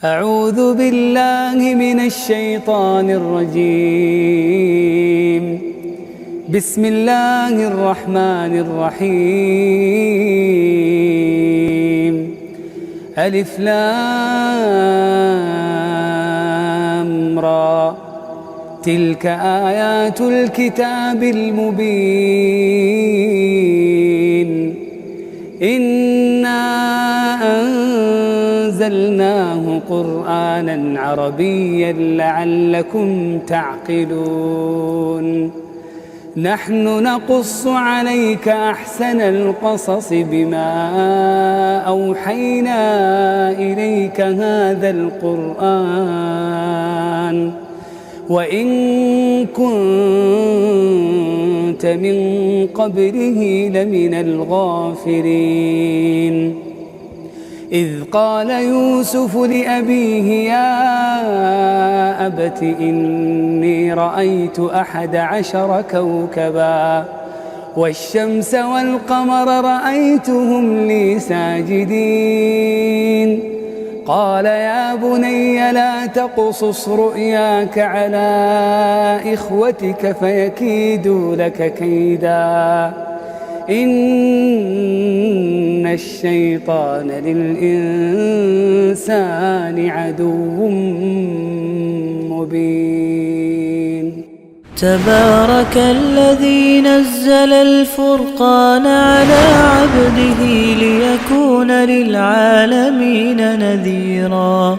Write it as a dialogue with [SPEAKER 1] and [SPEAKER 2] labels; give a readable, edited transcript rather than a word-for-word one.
[SPEAKER 1] أعوذ بالله من الشيطان الرجيم. بسم الله الرحمن الرحيم. ألف لام را. تلك آيات الكتاب المبين. إنا أنزلناه قرآنا عربيا لعلكم تعقلون. نحن نقص عليك أحسن القصص بما أوحينا إليك هذا القرآن وإن كنت من قبله لمن الغافلين. إذ قال يوسف لأبيه يا أبت إني رأيت 11 كوكبا والشمس والقمر رأيتهم لي ساجدين. قال يا بني لا تقصص رؤياك على إخوتك فيكيدوا لك كيدا إن الشيطان للإنسان عدو مبين.
[SPEAKER 2] تبارك الذي نزل الفرقان على عبده ليكون للعالمين نذيرا.